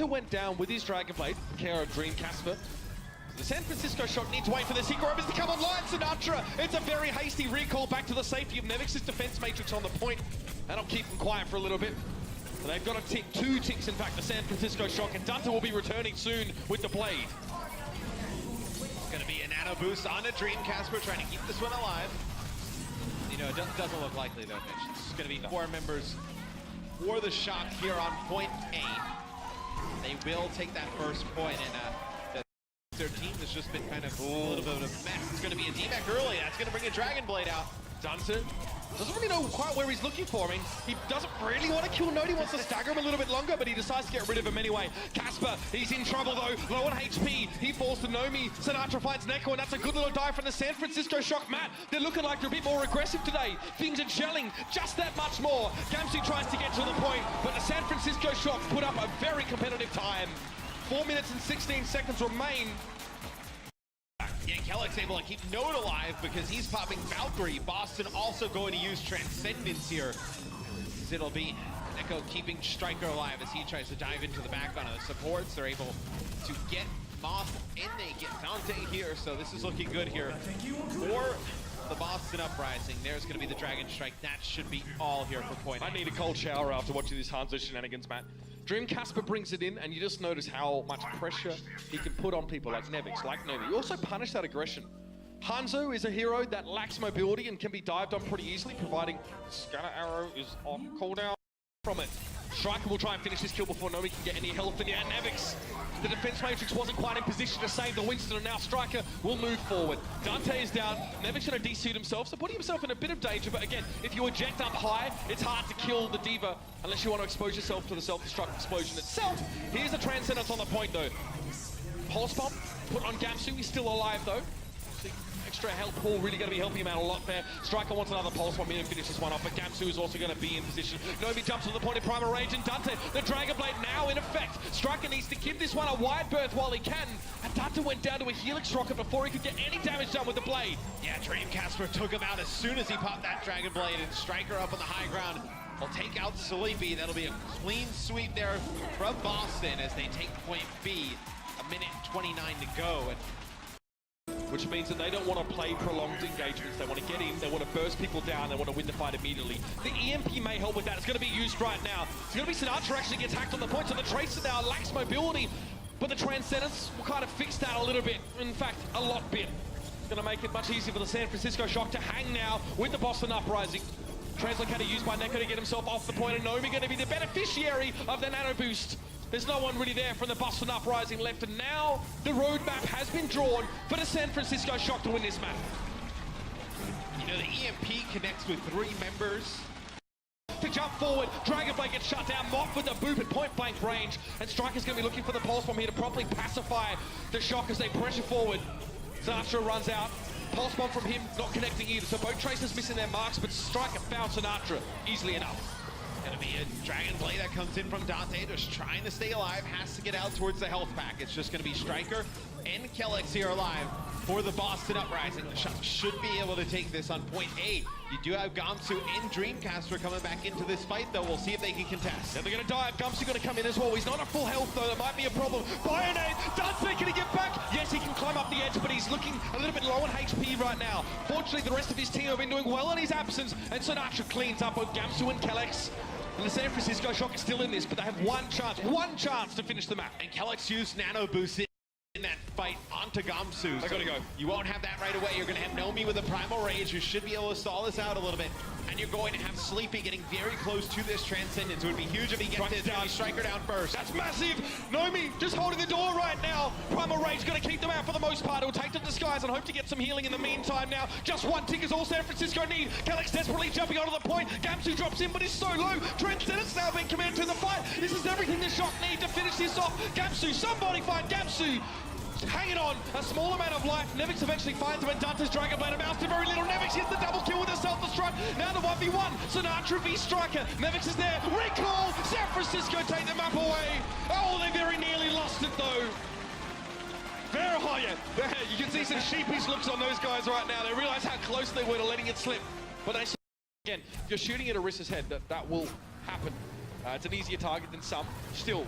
Dante went down with his Dragon Blade, care of Dream Casper. The San Francisco shot needs to wait for the Secret Rovers to come online. Sinatra, it's a very hasty recall back to the safety of Nevix's defense matrix on the point. That'll keep them quiet for a little bit. But they've got a tick, 2 ticks in fact, the San Francisco Shock, and Dante will be returning soon with the Blade. It's going to be a nano boost on a Dream Casper, trying to keep this one alive. You know, it doesn't look likely though, Mitch. It's going to be 4 members for the Shock here on point A. They will take that first point, and their team has just been kind of a little bit of a mess. It's going to be a D-Mech early. That's going to bring a Dragon Blade out. Dante doesn't really know quite where he's looking for him. He doesn't really want to kill Node. He wants to stagger him a little bit longer, but he decides to get rid of him anyway. Casper, he's in trouble though. Low on HP. He falls to Nomi. Sinatra finds Neko, and that's a good little dive from the San Francisco Shock. Matt, they're looking like they're a bit more aggressive today. Things are gelling just that much more. Gamsu tries to get to the point, but the San Francisco Shock put up a very competitive time. 4 minutes and 16 seconds remain. Yeah, Kelleck's able to keep Node alive because he's popping Valkyrie. Boston also going to use Transcendence here. It'll be Neko keeping Striker alive as he tries to dive into the back on the supports. They're able to get Moth and they get Dante here, so this is looking good here for the Boston Uprising. There's going to be the Dragon Strike. That should be all here for point. I need a cold shower after watching this Hanzo shenanigans, Matt. Dream Casper brings it in, and you just notice how much pressure he can put on people like Nevix, like Novi. You also punish that aggression. Hanzo is a hero that lacks mobility and can be dived on pretty easily, providing Scatter Arrow is on cooldown from it. Striker will try and finish this kill before Nomi can get any health in. Yeah, Nevix, the defense matrix wasn't quite in position to save the Winston, and now Striker will move forward. Dante is down. Nevix going to de-suit himself, so putting himself in a bit of danger, but again, if you eject up high, it's hard to kill the Diva unless you want to expose yourself to the self-destruct explosion itself. Here's the Transcendence on the point though. Pulse Bomb put on Gamsu, he's still alive though. Extra health pool really going to be helping him out a lot there. Striker wants another Pulse Bomb in and finish this one off, but Gamsu is also going to be in position. Nomi jumps to the point of Primal Rage, and Dante, the Dragon Blade now in effect. Striker needs to give this one a wide berth while he can, and Dante went down to a Helix Rocket before he could get any damage done with the Blade. Yeah, Dream Casper took him out as soon as he popped that Dragon Blade, and Striker up on the high ground will take out Sleepy. That'll be a clean sweep there from Boston as they take point B. 1:29 to go. Which means that they don't want to play prolonged engagements. They want to get in, they want to burst people down, they want to win the fight immediately. The EMP may help with that. It's going to be used right now. It's going to be Sinatra actually gets hacked on the point, so the Tracer now lacks mobility, but the Transcendence will kind of fix that a little bit. In fact, a lot bit. It's going to make it much easier for the San Francisco Shock to hang now with the Boston Uprising. Translocator used by Neko to get himself off the point, and Nomi going to be the beneficiary of the nano boost. There's no one really there from the Boston Uprising left, and now the roadmap has been drawn for the San Francisco Shock to win this map. You know, the EMP connects with 3 members. To jump forward, Dragon Blade gets shut down, Moth with the boop at point blank range, and Striker's going to be looking for the Pulse Bomb here to properly pacify the Shock as they pressure forward. Sinatra runs out, Pulse Bomb from him not connecting either, so both Tracers missing their marks, but Striker found Sinatra easily enough. Gonna be a Dragon Blade that comes in from Dante, just trying to stay alive, has to get out towards the health pack. It's just gonna be Striker and Kellex here alive for the Boston Uprising. The Shock should be able to take this on point A. You do have Gamsu and Dreamcaster coming back into this fight though. We'll see if they can contest. Yeah, they're gonna dive. Gamsu gonna come in as well. He's not at full health though, that might be a problem. Bionade, Dante, can he get back? Yes, he can climb up the edge, but he's looking a little bit low on HP right now. Fortunately, the rest of his team have been doing well in his absence, and Sinatra cleans up with Gamsu and Kellex. And the San Francisco Shock is still in this, but they have one chance to finish the map. And Kellex used Nano Boost in that fight onto Gamsu. They're gonna go. You won't have that right away. You're gonna have Nomi with a Primal Rage, who should be able to stall this out a little bit. And you're going to have Sleepy getting very close to this Transcendence. It would be huge if he gets this down. Striker down first. That's massive! Nomi just holding the door right now. Primal Rage gonna keep them out for the most part. It'll take the disguise and hope to get some healing in the meantime now. Just one tick is all San Francisco need. Kellex desperately jumping onto the point. Gamsu drops in, but he's so low. Transcendence now being committed to the fight. This is everything the Shock need to finish this off. Gamsu, somebody find Gamsu! Hanging on, a small amount of life. Nevix eventually finds him, and Dante's Dragon Blade amounts to very little. Nevix gets the double kill with a self-destruct. Now the 1v1. Sinatra v Striker. Nevix is there. Recall! San Francisco take the map away. Oh, they very nearly lost it though. Very high. You can see some sheepish looks on those guys right now. They realize how close they were to letting it slip. But they, again, if you're shooting at Orissa's head, that will happen. It's an easier target than some. Still,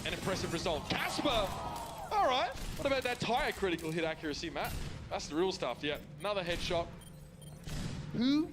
an impressive result. Casper! All right. What about that tire critical hit accuracy, Matt? That's the real stuff, yeah. Another headshot. Who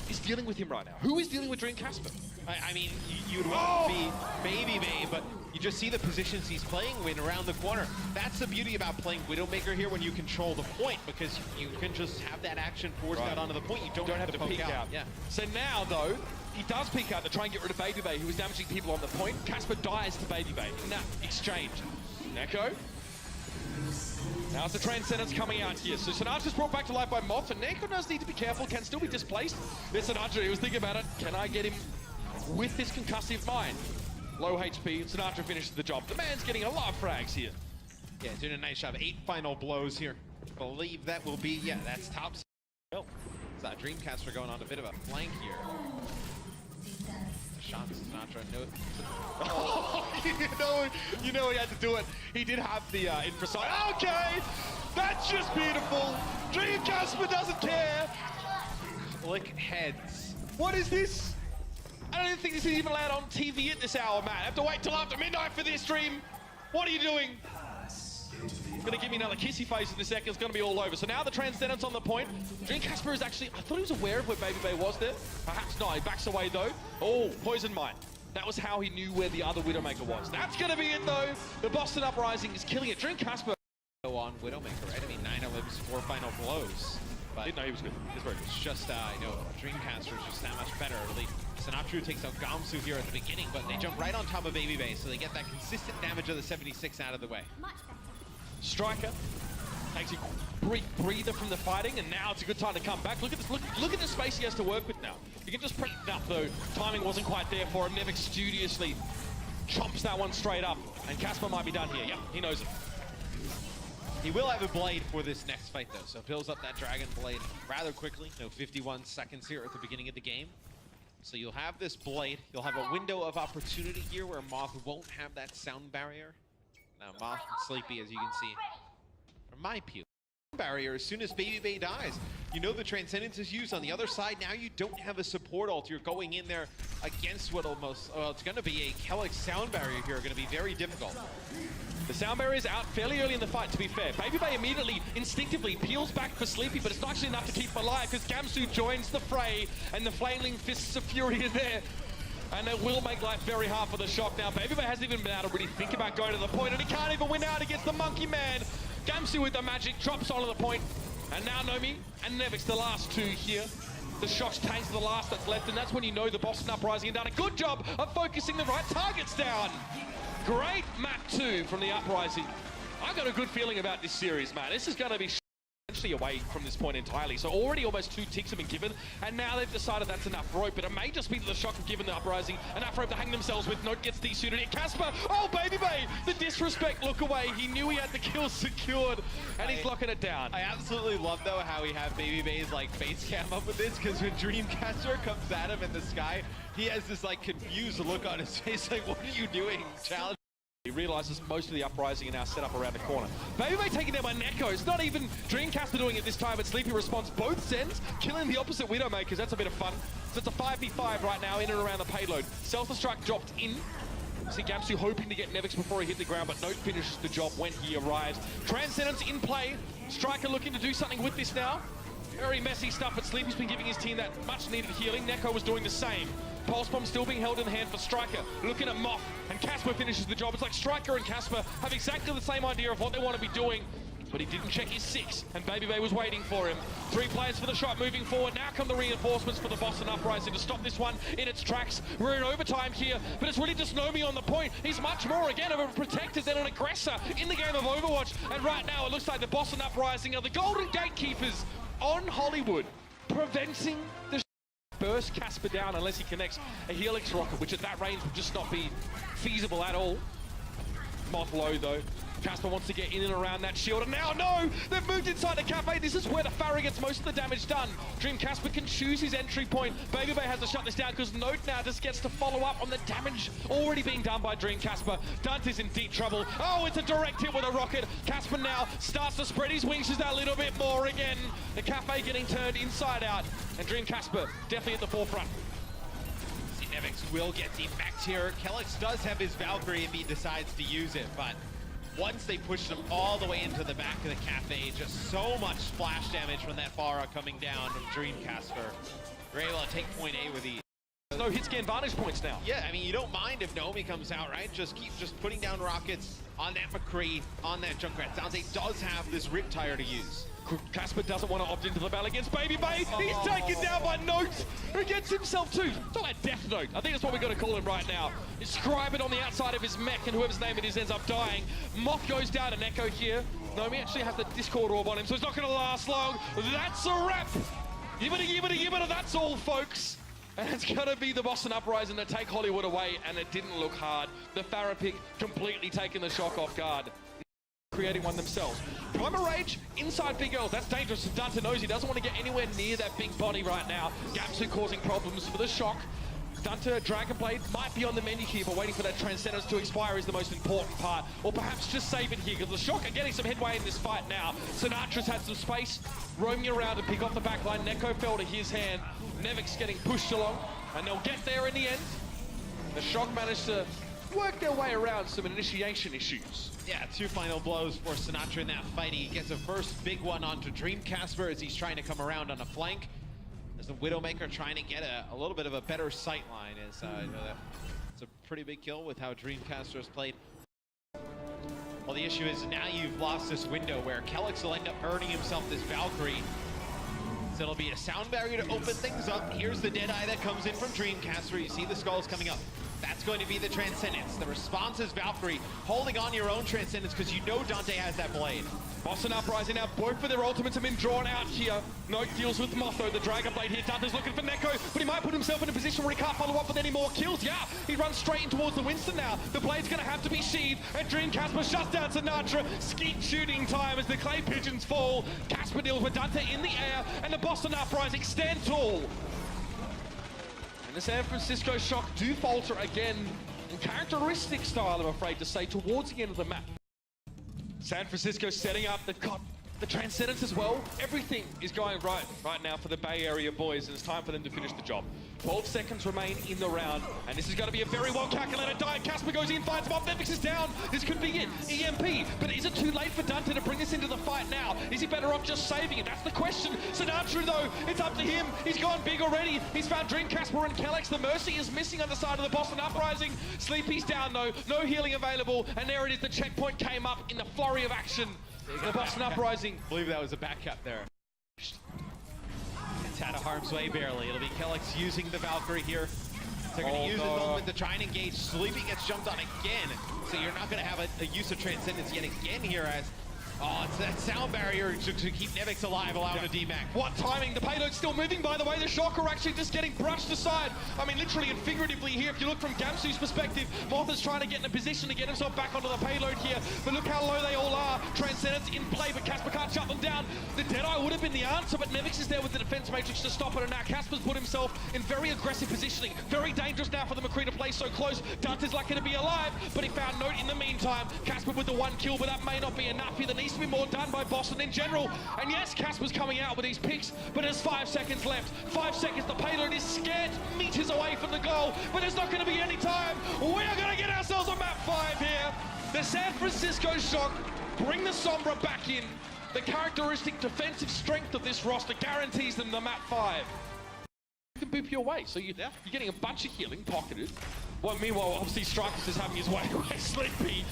is dealing with him right now? Who is dealing with Dream Casper? I mean, you'd want to be Baby Bay, but you just see the positions he's playing with around the corner. That's the beauty about playing Widowmaker here when you control the point, because you can just have that action forced out onto the point. You don't have to peek out. Yeah. So now, though, he does peek out to try and get rid of Baby Bay, who was damaging people on the point. Casper dies to Baby Bay in that exchange. Neko. Now it's the Transcendence coming out here. So Sinatra's brought back to life by Moth, and Neko does need to be careful, can still be displaced. There's Sinatra, he was thinking about it. Can I get him with this concussive mine? Low HP, Sinatra finishes the job. The man's getting a lot of frags here. Yeah, doing a nice job. 8 final blows here. I believe that will be, yeah, that's top. Oh, it's that Dreamcaster going on a bit of a flank here. Shots, Sinatra, no. Oh, you know he had to do it. He did have the infra side. Okay, that's just beautiful. Dreamcaster doesn't care. Lick heads. What is this? I don't even think this is even allowed on TV at this hour, man. I have to wait till after midnight for this stream. What are you doing? Gonna give me another kissy face in a second. It's gonna be all over. So now the Transcendence on the point. Dream Casper is actually, I thought he was aware of where Baby Bay was there. Perhaps not. He backs away though. Oh, Poison Mine. That was how he knew where the other Widowmaker was. That's gonna be it though. The Boston Uprising is killing it. Dream Casper. Go on Widowmaker, right? I mean, 9 lives, 4 final blows. But Didn't know he was good. He's very good. it's just, you know, Dreamcaster is just that much better. Really, Sinatra takes out Gamsu here at the beginning, but they jump right on top of Baby Bay, so they get that consistent damage of the 76 out of the way. Striker takes a brief breather from the fighting, and now it's a good time to come back. Look at this. Look at the space he has to work with now. You can just print it up though. Timing wasn't quite there for him. Nevik studiously chomps that one straight up, and Casper might be done here. Yep, he knows it. He will have a blade for this next fight though, so builds up that Dragon Blade rather quickly. 51 seconds here at the beginning of the game. So you'll have this blade. You'll have a window of opportunity here where Moth won't have that sound barrier. Now Moth and Sleepy, as you can see, from my pew. Barrier as soon as Baby Bay dies. You know the Transcendence is used on the other side. Now you don't have a support ult. You're going in there against what almost, well, it's going to be a Kellic sound barrier here. Going to be very difficult. The sound barrier is out fairly early in the fight, to be fair. Baby Bay immediately, instinctively peels back for Sleepy, but it's not actually enough to keep him alive because Gamsu joins the fray, and the Flaming Fists of Fury are there. And it will make life very hard for the Shock now. Baby Bay hasn't even been able to really think about going to the point, and he can't even win out against the Monkey Man. Gamsu with the magic drops onto the point, and now Nomi and Nevik's the last two here. The Shock's tanks are the last that's left, and that's when you know the Boston Uprising have done a good job of focusing the right targets down. Great map 2 from the Uprising. I've got a good feeling about this series, man. This is going to be essentially away from this point entirely. So already almost 2 ticks have been given, and now they've decided that's enough rope. But it may just be that the Shock have given the Uprising enough rope to hang themselves with. Note gets desuited here. Casper, oh, Baby Bay, the disrespect look away. He knew he had the kill secured, and he's locking it down. I absolutely love, though, how we have Baby Bay's, like, face cam up with this, because when Dreamcaster comes at him in the sky, he has this, like, confused look on his face, like, what are you doing? Challenge. He realizes most of the Uprising are now set up around the corner. Baby Bay taken down by Neko. It's not even Dreamcaster doing it this time, but Sleepy responds both sends, killing the opposite Widowmakers. That's a bit of fun. So it's a 5v5 right now in and around the payload. Self-destruct dropped in. See Gamsu hoping to get Nevix before he hit the ground, but Note finishes the job when he arrives. Transcendence in play. Striker looking to do something with this now. Very messy stuff, but Sleepy's been giving his team that much-needed healing. Neko was doing the same. Pulse Bomb still being held in hand for Striker. Looking at Moth, and Casper finishes the job. It's like Striker and Casper have exactly the same idea of what they want to be doing, but he didn't check his 6, and Baby Bay was waiting for him. 3 players for the shot moving forward. Now come the reinforcements for the Boston Uprising to stop this one in its tracks. We're in overtime here, but it's really just Nomi on the point. He's much more, again, of a protector than an aggressor in the game of Overwatch, and right now it looks like the Boston Uprising are the Golden Gatekeepers on Hollywood, preventing the burst Casper down unless he connects a Helix rocket, which at that range would just not be feasible at all. Moth low though. Casper wants to get in and around that shield, and now, no! They've moved inside the cafe. This is where the Farah gets most of the damage done. Dream Casper can choose his entry point. Baby Bay has to shut this down because Note now just gets to follow up on the damage already being done by Dream Casper. Dante's in deep trouble. Oh, it's a direct hit with a rocket. Casper now starts to spread his wings just a little bit more again. The cafe getting turned inside out, and Dream Casper definitely at the forefront. Nevix will get debacked here. Kellex does have his Valkyrie if he decides to use it, but once they push him all the way into the back of the cafe, just so much splash damage from that Pharah coming down from Dreamcasper. We're able to take point A with ease. No hit scan vantage points now. Yeah, I mean, you don't mind if Naomi comes out, right? Just keep putting down rockets on that McCree, on that Junkrat. Dante does have this Riptire to use. Casper doesn't want to opt into the battle against Baby Bay. He's taken down by Note, who gets himself too. Talk about Death Note. I think that's what we're going to call him right now. Scribe it on the outside of his mech, and whoever's name it is ends up dying. Moth goes down, and Echo here. Naomi actually has the Discord orb on him, so it's not going to last long. That's a wrap. Yibbity, that's all, folks. And it's going to be the Boston Uprising to take Hollywood away, and it didn't look hard. The Pharah pick completely taking the shock off guard. Creating one themselves. Primer Rage inside Big L's. That's dangerous. Dante knows he doesn't want to get anywhere near that big body right now. Gamsu causing problems for the shock. Dante, Dragonblade might be on the menu here, but waiting for that Transcendence to expire is the most important part. Or perhaps just save it here, because the shock are getting some headway in this fight now. Sinatra's had some space, roaming around to pick off the back line. Neko fell to his hand. Nevix getting pushed along, and they'll get there in the end. The shock managed to work their way around some initiation issues. Yeah, 2 final blows for Sinatra in that fight. He gets a first big one onto Dreamcasper as he's trying to come around on a flank. As the Widowmaker trying to get a little bit of a better sight line. As you know, it's a pretty big kill with how Dreamcasper has played. Well, the issue is now you've lost this window where Kellex will end up earning himself this Valkyrie. So it'll be a sound barrier to open things up. Here's the Deadeye that comes in from Dreamcasper. You see the skulls coming up. That's going to be the Transcendence. The response is Valkyrie holding on your own Transcendence because you know Dante has that blade. Boston Uprising now, both of their ultimates have been drawn out here. Note deals with Motho, the Dragonblade here. Dante's looking for Neko, but he might put himself in a position where he can't follow up with any more kills. Yeah, he runs straight in towards the Winston now. The blade's going to have to be sheathed, and Dreamcasper shuts down Sinatra. Skeet shooting time as the clay pigeons fall. Casper deals with Dante in the air, and the Boston Uprising stand tall. And the San Francisco Shock do falter again in characteristic style, I'm afraid to say, towards the end of the map. San Francisco setting up the Transcendence as well. Everything is going right now for the Bay Area boys, and it's time for them to finish the job. 12 seconds remain in the round, and this is going to be a very well-calculated dive. Casper goes in, finds him off, Nevix is down. This could be it, EMP. But is it too late for Dante to bring this into the fight now? Is he better off just saving it? That's the question. Sinatra, though, it's up to him. He's gone big already. He's found Dreamcasper and Kellex. The Mercy is missing on the side of the Boston Uprising. Sleepy's down, though. No healing available, and there it is. The checkpoint came up in the flurry of action. The Boston Uprising. I believe that was a back cut there. It's out of harm's way barely. It'll be Kellex using the Valkyrie here. They're going to use the moment to try and engage. Sleepy gets jumped on again. So you're not going to have a use of Transcendence yet again here as... Oh, it's that sound barrier to keep Nevix alive, allowing a DMAC. What timing? The payload's still moving, by the way. The shock are actually just getting brushed aside. I mean, literally and figuratively here, if you look from Gamsu's perspective, Moth is trying to get in a position to get himself back onto the payload here. But look how low they all are. Transcendence in play, but Casper can't shut them down. The Deadeye would have been the answer, but Nevix is there with the defense matrix to stop it, and now Casper's put himself in very aggressive positioning. Very dangerous now for the McCree to play so close. Dante's lucky to be alive, but he found Note in the meantime. Casper with the 1 kill, but that may not be enough here. There needs to be more done by Boston in general. And yes, Casper's coming out with these picks, but there's 5 seconds left. 5 seconds, the payload is scared meters away from the goal, but there's not going to be any time. We are going to get ourselves on map 5 here. The San Francisco Shock bring the Sombra back in. The characteristic defensive strength of this roster guarantees them the map 5. You can boop your way, so you're getting a bunch of healing pocketed. Well, meanwhile, obviously Strikers is having his way away. Sleepy.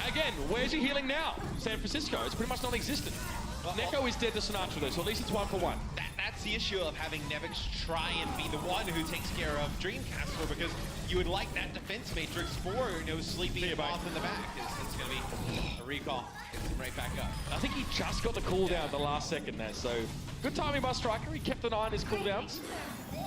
Again, where's your healing now? San Francisco, it's pretty much non-existent. Neko is dead to Sinatra though, so at least it's 1 for 1. That's the issue of having Nevix try and be the one who takes care of Dreamcasper, because you would like that defense matrix for, you know, Sleepy and Moth in the back. It's going to be a recall. Gets him right back up. I think he just got the cooldown the last second there, so good timing by Striker. He kept an eye on his cooldowns.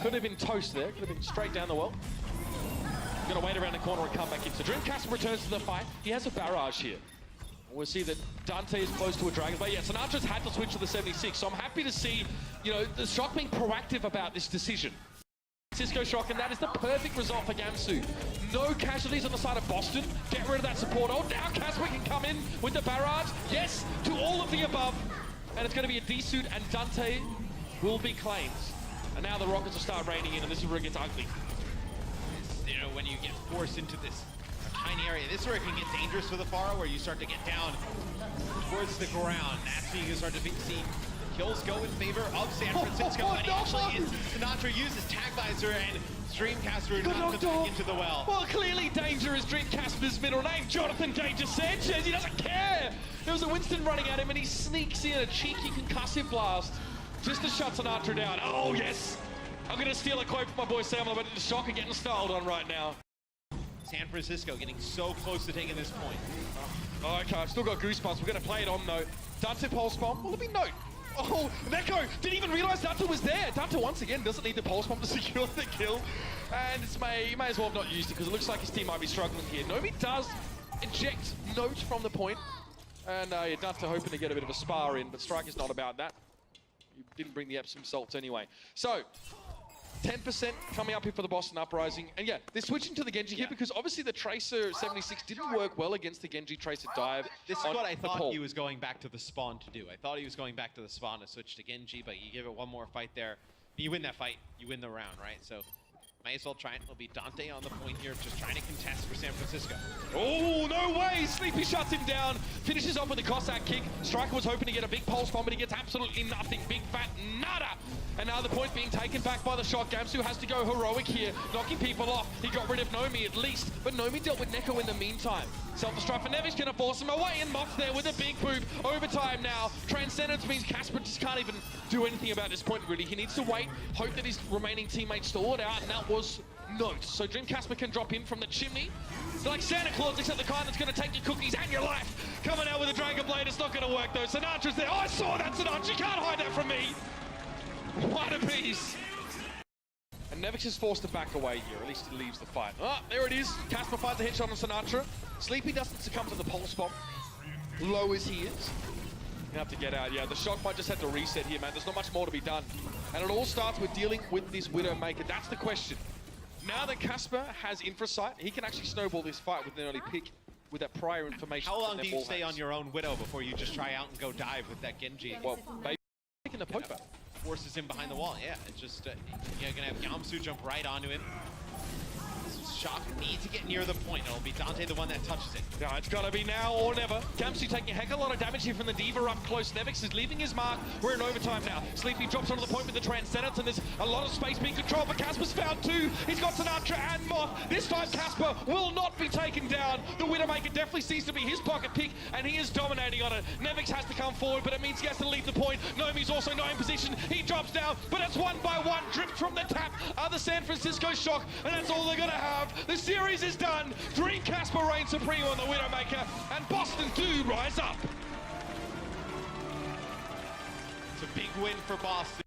Could have been toast there, could have been straight down the well. Gonna wait around the corner and come back in. So Dreamcasper returns to the fight. He has a barrage here. We'll see that Dante is close to a dragon, but yeah, Sinatra's had to switch to the 76, so I'm happy to see, you know, the Shock being proactive about this decision. Cisco Shock, and that is the perfect result for Gamsu. No casualties on the side of Boston. Get rid of that support. Oh, now Casper can come in with the barrage. Yes, to all of the above. And it's gonna be a D-suit, and Dante will be claimed. And now the rockets will start raining in, and this is where it gets ugly. you know, when you get forced into this tiny area. This is where it can get dangerous for the Pharah, where you start to get down towards the ground. That's where you can start to see kills go in favor of San Francisco. And actually, Sinatra uses Tag Visor and Dreamcaster knocks him back into the well. Well, clearly Danger is Dreamcaster's middle name. Jonathan Danger Sanchez, he doesn't care. There was a Winston running at him and he sneaks in a cheeky concussive blast just to shut Sinatra down. Oh, yes. I'm going to steal a quote from my boy Sam, but the Shocker getting styled on right now. San Francisco getting so close to taking this point. Oh, okay, I've still got goosebumps. We're going to play it on though. Dante pulse bomb. Will it be note? Oh, Neko didn't even realize Dante was there. Dante once again doesn't need the pulse bomb to secure the kill. And he may as well have not used it because it looks like his team might be struggling here. Nomi does eject Note from the point. And yeah, Dante hoping to get a bit of a spar in, but Strike is not about that. He didn't bring the Epsom salts anyway. So, 10% coming up here for the Boston Uprising. And yeah, they're switching to the Genji here because obviously the Tracer 76 didn't work well against the Genji Tracer dive. This is what I thought he was going back to the spawn to do. I thought he was going back to the spawn to switch to Genji, but you give it one more fight there. You win that fight, you win the round, right? So might as well try it. It'll be Dante on the point here, just trying to contest for San Francisco. Oh, no way! Sleepy shuts him down, finishes off with a Cossack kick. Striker was hoping to get a big pulse bomb, but he gets absolutely nothing. Big fat nada! And now the point being taken back by the shot. Gamsu has to go heroic here, knocking people off. He got rid of Nomi at least, but Nomi dealt with Neko in the meantime. Self-destruct for Nevix gonna force him away, and Moth's there with a big boop. Overtime now. Transcendence means Casper just can't even do anything about this point, really. He needs to wait, hope that his remaining teammates stall it out, and that was Note. So Dream Casper can drop in from the chimney. They're like Santa Claus, except the kind that's gonna take your cookies and your life. Coming out with a Dragon Blade, it's not gonna work though. Sinatra's there. Oh, I saw that, Sinatra. You can't hide that from me. What a piece! And Nevix is forced to back away here, at least he leaves the fight. Ah, there it is. Casper finds a headshot on Sinatra. Sleepy doesn't succumb to the pulse bomb. Low as he is. You have to get out. Yeah, the shot might just have to reset here, man. There's not much more to be done. And it all starts with dealing with this Widowmaker. That's the question. Now that Casper has Infrasight, he can actually snowball this fight with an early pick with that prior information. How long do you stay on your own Widow before you just try out and go dive with that Genji? Well, maybe taking the poke back. Forces him behind the wall. Yeah, it's just you're gonna have Gamsu jump right onto him. Shock needs to get near the point. It'll be Dante the one that touches it. Yeah, it's gotta be now or never. Gamsu taking a heck of a lot of damage here from the Diva up close. Nevix is leaving his mark. We're in overtime now. Sleepy drops onto the point with the Transcendence, and there's a lot of space being controlled, but Casper's found two. He's got Sinatra and Moth. This time Casper will not be taken down. The Widowmaker definitely seems to be his pocket pick, and he is dominating on it. Nevix has to come forward, but it means he has to leave the point. Nomi's also not in position. He drops down, but it's one by one. Dripped from the tap are the San Francisco Shock, and that's all they're gonna have. The series is done. Dream Casper reigns supreme on the Widowmaker, and Boston do rise up. It's a big win for Boston.